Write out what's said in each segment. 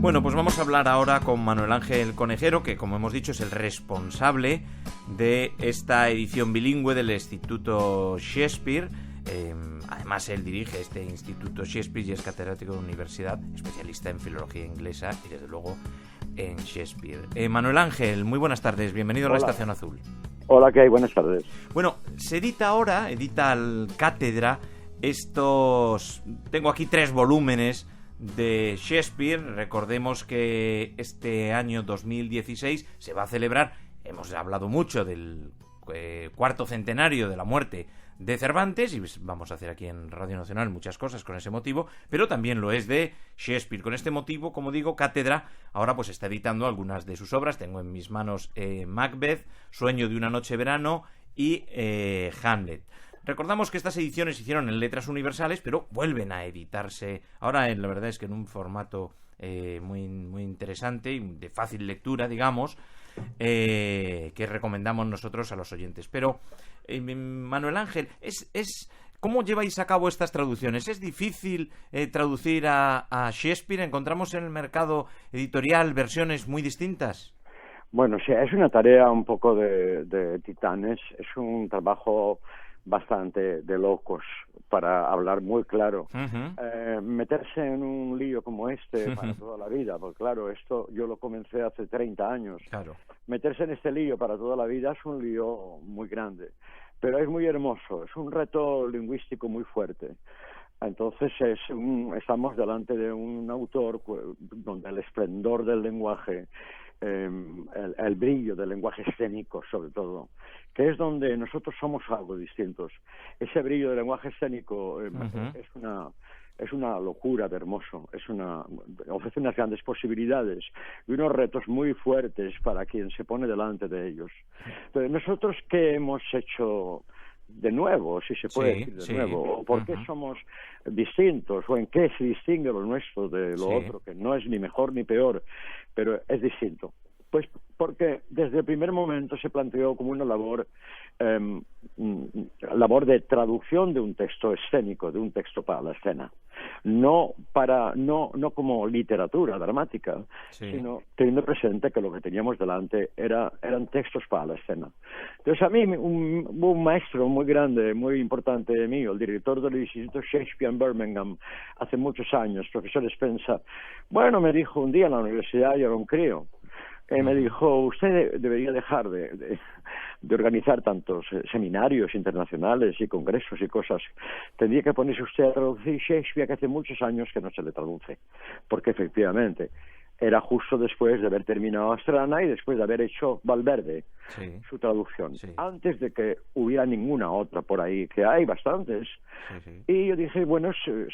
Bueno, pues vamos a hablar ahora con Manuel Ángel Conejero, que como hemos dicho es el responsable de esta edición bilingüe del Instituto Shakespeare. Además, él dirige este Instituto Shakespeare y es catedrático de universidad, especialista en filología inglesa y desde luego en Shakespeare. Manuel Ángel, muy buenas tardes, bienvenido a la Estación Azul. Hola, ¿qué hay? Buenas tardes. Bueno, se edita ahora, edita al Cátedra, tengo aquí 3 volúmenes de Shakespeare. Recordemos que este año 2016 se va a celebrar, hemos hablado mucho del cuarto centenario de la muerte de Cervantes y vamos a hacer aquí en Radio Nacional muchas cosas con ese motivo, pero también lo es de Shakespeare. Con este motivo, como digo, Cátedra ahora pues está editando algunas de sus obras. Tengo en mis manos Macbeth, Sueño de una noche verano y Hamlet. Recordamos que estas ediciones se hicieron en letras universales, pero vuelven a editarse ahora, la verdad es que en un formato muy, muy interesante y de fácil lectura, digamos, que recomendamos nosotros a los oyentes. Pero, Manuel Ángel, ¿cómo lleváis a cabo estas traducciones? ¿Es difícil traducir a Shakespeare? ¿Encontramos en el mercado editorial versiones muy distintas? Bueno, sí, es una tarea un poco de titanes, es un trabajo bastante de locos, para hablar muy claro. Meterse en un lío como este para toda la vida, porque claro, esto yo lo comencé hace 30 años. Claro. Meterse en este lío para toda la vida es un lío muy grande, pero es muy hermoso, es un reto lingüístico muy fuerte. Entonces estamos delante de un autor donde el esplendor del lenguaje, el brillo del lenguaje escénico sobre todo, que es donde nosotros somos algo distintos. Ese brillo del lenguaje escénico es una locura de hermoso, ofrece unas grandes posibilidades y unos retos muy fuertes para quien se pone delante de ellos. Pero nosotros, ¿qué hemos hecho de nuevo, si se puede decir de nuevo? ¿O por qué somos distintos? ¿O en qué se distingue lo nuestro de lo otro, que no es ni mejor ni peor, pero es distinto? Pues porque desde el primer momento se planteó como una labor de traducción de un texto escénico, de un texto para la escena. No como literatura dramática, sino teniendo presente que lo que teníamos delante eran textos para la escena. Entonces a mí un maestro muy grande, muy importante mío, el director del Instituto Shakespeare en Birmingham, hace muchos años, profesor Spencer, me dijo un día en la universidad, yo era un crío, me dijo, usted debería dejar de organizar tantos seminarios internacionales y congresos y cosas. Tendría que ponerse usted a traducir Shakespeare, que hace muchos años que no se le traduce. Porque efectivamente era justo después de haber terminado Astrana y después de haber hecho Valverde, su traducción, antes de que hubiera ninguna otra por ahí, que hay bastantes. Y yo dije,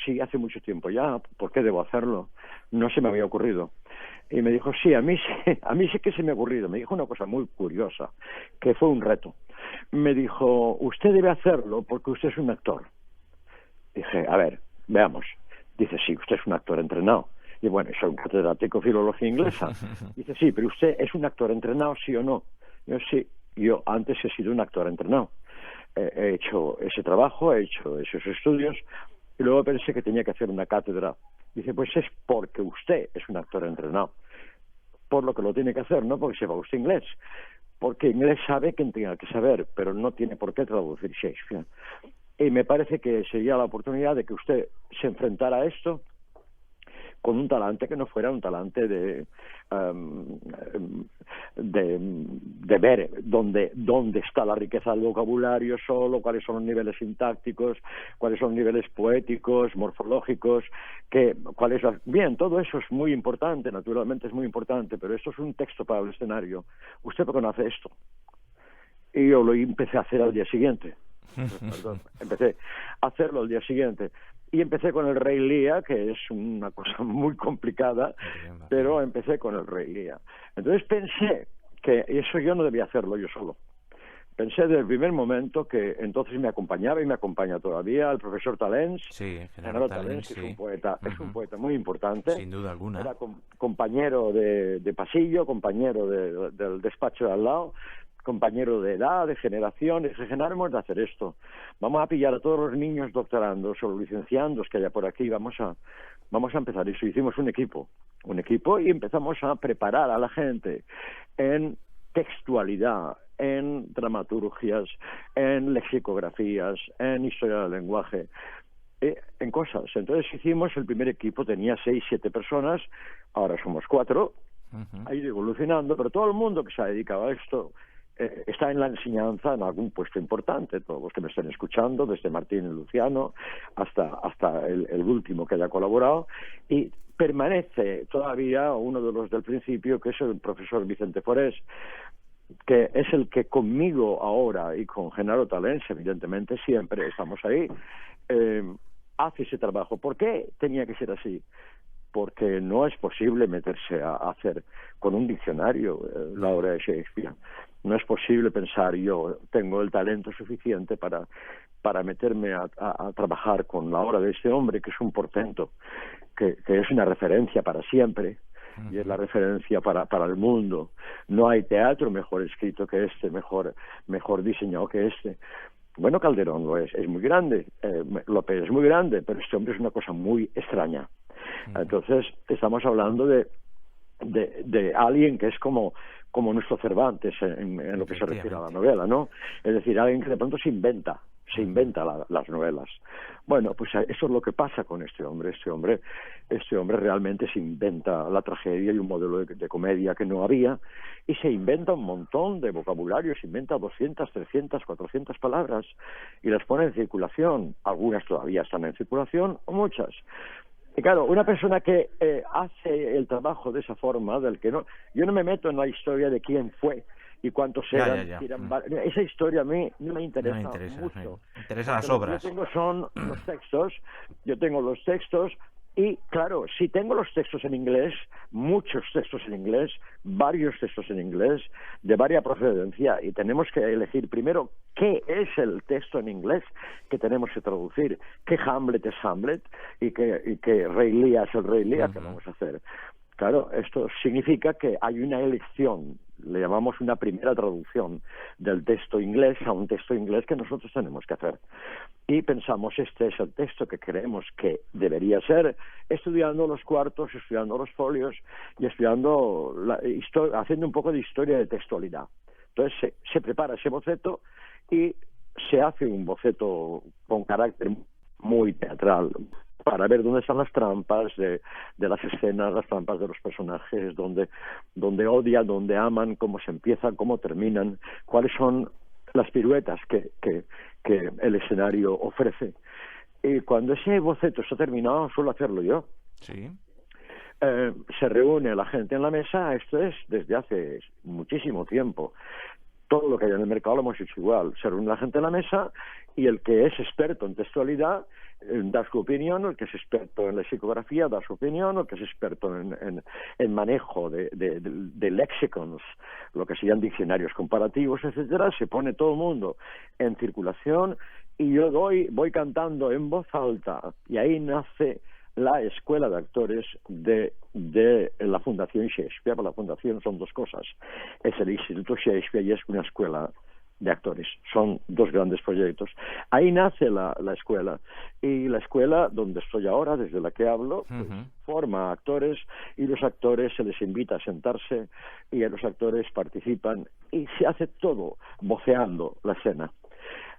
sí, hace mucho tiempo ya, ¿por qué debo hacerlo? No se me había ocurrido. Y me dijo, sí que se me ha ocurrido. Me dijo una cosa muy curiosa, que fue un reto. Me dijo, usted debe hacerlo porque usted es un actor. Dije, a ver, veamos. Dice, sí, usted es un actor entrenado. Y soy un catedrático de filología inglesa. Dice, sí, pero usted es un actor entrenado, ¿sí o no? Yo, sí, yo antes he sido un actor entrenado. He hecho ese trabajo, he hecho esos estudios, y luego pensé que tenía que hacer una cátedra. Dice, pues es porque usted es un actor entrenado. Por lo que lo tiene que hacer, no porque sepa usted inglés. Porque inglés sabe quien tenga que saber, pero no tiene por qué traducir Shakespeare. Y me parece que sería la oportunidad de que usted se enfrentara a esto con un talante que no fuera un talante de ver dónde está la riqueza del vocabulario solo, cuáles son los niveles sintácticos, cuáles son los niveles poéticos, morfológicos, bien, todo eso es muy importante, naturalmente es muy importante, pero esto es un texto para el escenario. ¿Usted por qué no hace esto? Y yo lo empecé a hacer al día siguiente. Empecé a hacerlo al día siguiente. Y empecé con el Rey Lear, que es una cosa muy complicada, pero empecé con el Rey Lear. Entonces pensé que eso yo no debía hacerlo yo solo. Pensé desde el primer momento que entonces me acompañaba y me acompaña todavía el profesor Talens. Sí, Genaro Talens, es un poeta muy importante. Sin duda alguna. Era compañero de pasillo, compañero del despacho de al lado, compañero de edad, de generación. Y dije, Genaro, hemos de hacer esto. Vamos a pillar a todos los niños doctorandos o licenciandos que haya por aquí, vamos a vamos a empezar eso. Hicimos un equipo y empezamos a preparar a la gente en textualidad, en dramaturgias, en lexicografías, en historia del lenguaje, en cosas. Entonces hicimos, el primer equipo tenía 6, 7 personas, ahora somos 4, ha ido evolucionando, pero todo el mundo que se ha dedicado a esto está en la enseñanza en algún puesto importante. Todos los que me están escuchando, desde Martín y Luciano hasta el último que haya colaborado, y permanece todavía uno de los del principio, que es el profesor Vicente Forés, que es el que conmigo ahora y con Genaro Talens, evidentemente siempre estamos ahí, hace ese trabajo. ¿Por qué tenía que ser así? Porque no es posible meterse a hacer con un diccionario la obra de Shakespeare. No es posible pensar, yo tengo el talento suficiente para meterme a trabajar con la obra de este hombre, que es un portento, que es una referencia para siempre, y es la referencia para el mundo. No hay teatro mejor escrito que este, mejor diseñado que este. Bueno, Calderón lo es muy grande, Lope es muy grande, pero este hombre es una cosa muy extraña. Entonces, estamos hablando de alguien que es como nuestro Cervantes en lo que se refiere a la novela, ¿no? Es decir, alguien que de pronto se inventa las novelas. Bueno, pues eso es lo que pasa con este hombre. Este hombre realmente se inventa la tragedia y un modelo de comedia que no había, y se inventa un montón de vocabulario, se inventa 200, 300, 400 palabras y las pone en circulación. Algunas todavía están en circulación, o muchas. Y claro, una persona que hace el trabajo de esa forma, yo no me meto en la historia de quién fue y cuántos eran. Esa historia a mí no me interesa mucho. Me interesan las obras. Lo que yo tengo son los textos, y claro, si tengo los textos en inglés, muchos textos en inglés, varios textos en inglés, de varia procedencia, y tenemos que elegir primero qué es el texto en inglés que tenemos que traducir, qué Hamlet es Hamlet y qué Rey Lear es el Rey Lear que vamos a hacer. Claro, esto significa que hay una elección, le llamamos una primera traducción del texto inglés a un texto inglés que nosotros tenemos que hacer. Y pensamos, este es el texto que creemos que debería ser, estudiando los cuartos, estudiando los folios y estudiando haciendo un poco de historia de textualidad. Entonces se prepara ese boceto y se hace un boceto con carácter muy teatral, para ver dónde están las trampas de las escenas, las trampas de los personajes, dónde odian, dónde aman, cómo se empiezan, cómo terminan, cuáles son las piruetas que el escenario ofrece. Y cuando ese boceto está terminado, suelo hacerlo yo. Sí. Se reúne la gente en la mesa, esto es desde hace muchísimo tiempo. Todo lo que hay en el mercado lo hemos hecho igual. Se reúne la gente en la mesa y el que es experto en textualidad da su opinión, el que es experto en lexicografía da su opinión, el que es experto en manejo de lexicons, lo que serían diccionarios comparativos, etcétera. Se pone todo el mundo en circulación y yo voy cantando en voz alta, y ahí nace la escuela de actores de la Fundación Shakespeare. La Fundación son dos cosas, es el Instituto Shakespeare y es una escuela de actores. Son dos grandes proyectos. Ahí nace la escuela, y la escuela donde estoy ahora, desde la que hablo, pues, forma actores, y los actores se les invita a sentarse y los actores participan y se hace todo voceando la escena.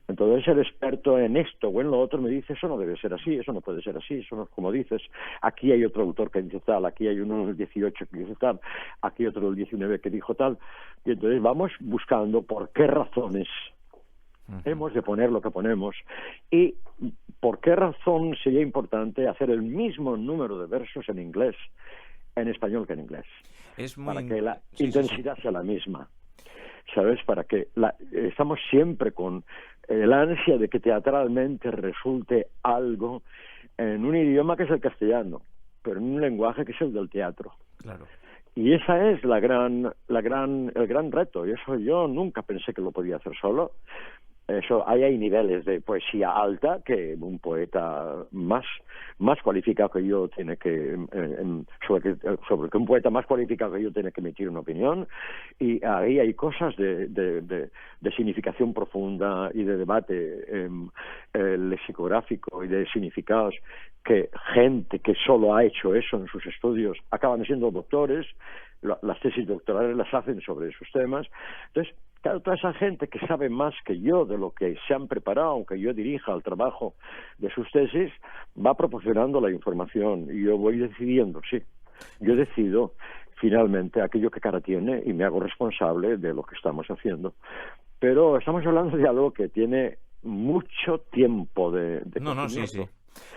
Entonces el experto en esto o en lo otro me dice, eso no debe ser así, eso no puede ser así, eso no es como dices, aquí hay otro autor que dice tal, aquí hay uno del 18 que dice tal, aquí otro del 19 que dijo tal, y entonces vamos buscando por qué razones hemos de poner lo que ponemos y por qué razón sería importante hacer el mismo número de versos en inglés, en español que en inglés, para que la intensidad sea la misma. ¿Sabes? Para que estamos siempre con el ansia de que teatralmente resulte algo en un idioma que es el castellano, pero en un lenguaje que es el del teatro. Claro. Y esa es el gran reto, y eso yo nunca pensé que lo podía hacer solo. Eso, ahí hay niveles de poesía alta que un poeta más cualificado que yo tiene que sobre que un poeta más cualificado que yo tiene que emitir una opinión, y ahí hay cosas de significación profunda y de debate lexicográfico y de significados, que gente que solo ha hecho eso en sus estudios acaban siendo doctores, las tesis doctorales las hacen sobre esos temas. Entonces, claro, toda esa gente que sabe más que yo de lo que se han preparado, aunque yo dirija el trabajo de sus tesis, va proporcionando la información y yo voy decidiendo, sí. Yo decido finalmente aquello que cara tiene y me hago responsable de lo que estamos haciendo. Pero estamos hablando de algo que tiene mucho tiempo de No, sí.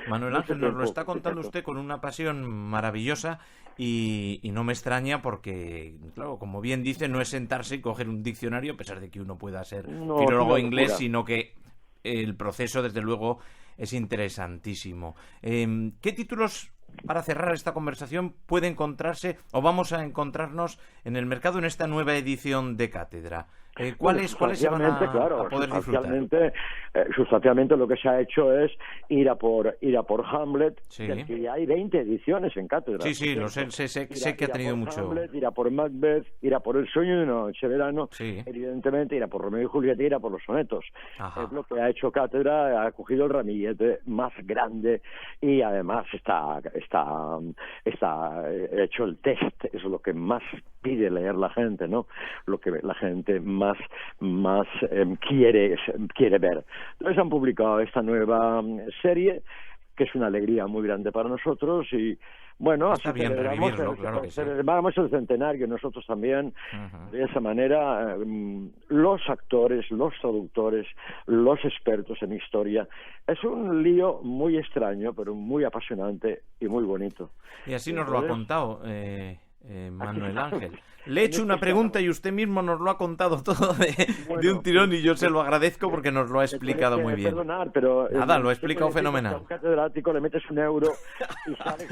Manuel Ángel, nos lo está contando usted con una pasión maravillosa y no me extraña porque, claro, como bien dice, no es sentarse y coger un diccionario, a pesar de que uno pueda ser filólogo inglés, sino que el proceso, desde luego, es interesantísimo. ¿Qué títulos, para cerrar esta conversación, puede encontrarse o vamos a encontrarnos en el mercado en esta nueva edición de Cátedra? ¿Cuáles se van a poder disfrutar? Sustancialmente lo que se ha hecho es ir a por Hamlet, del que ya hay 20 ediciones en Cátedra. Sí, lo sé que ha tenido mucho. Hamlet, ir a por Macbeth, ir a por El sueño de una noche de verano, evidentemente ir a por Romeo y Julieta, ir a por los sonetos. Ajá. Es lo que ha hecho Cátedra, ha cogido el ramillete más grande y además está hecho el test, es lo que más pide leer la gente, ¿no? Lo que la gente más quiere ver. Entonces han publicado esta nueva serie, que es una alegría muy grande para nosotros, y bueno, está así bien revivirlo, claro que sí. Celebramos el centenario nosotros también. De esa manera, los actores, los traductores, los expertos en historia. Es un lío muy extraño, pero muy apasionante y muy bonito. Y así nos lo ha contado Manuel Ángel. Le he hecho una pregunta y usted mismo nos lo ha contado todo de un tirón, y yo se lo agradezco porque nos lo ha explicado muy bien. Perdonar, pero nada, lo ha explicado fenomenal. A un catedrático le metes €1 y sale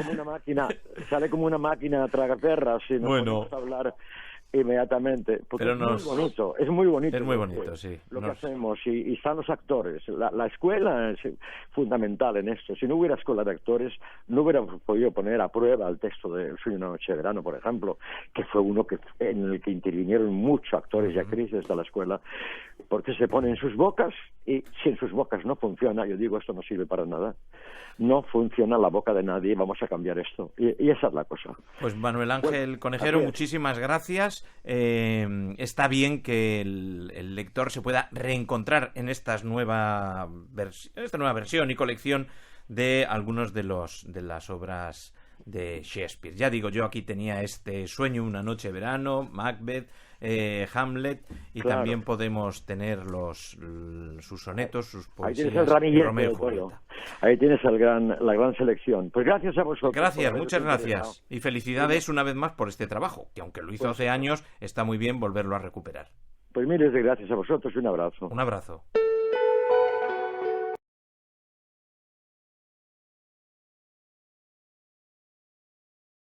como una máquina a tragaperras, y no podemos hablar inmediatamente, porque es muy bonito sí, lo que hacemos, y están los actores. La escuela es fundamental en esto. Si no hubiera escuela de actores, no hubiera podido poner a prueba el texto de El sueño de una noche de verano, por ejemplo, que fue uno en el que intervinieron muchos actores y actrices de la escuela, porque se pone en sus bocas, y si en sus bocas no funciona, yo digo, esto no sirve para nada. No funciona la boca de nadie, vamos a cambiar esto. Y esa es la cosa. Pues Manuel Ángel Conejero, muchísimas gracias. Está bien que el lector se pueda reencontrar en esta nueva versión y colección de algunos de las obras de Shakespeare. Ya digo, yo aquí tenía este Sueño una noche de verano, Macbeth, Hamlet, y también podemos tener sus sonetos, sus poesías. Ahí tienes el ramillete, ahí tienes la gran selección. Pues gracias a vosotros. Gracias, muchas gracias. Y felicidades una vez más por este trabajo, que aunque lo hizo hace años, está muy bien volverlo a recuperar. Pues miles de gracias a vosotros y un abrazo. Un abrazo.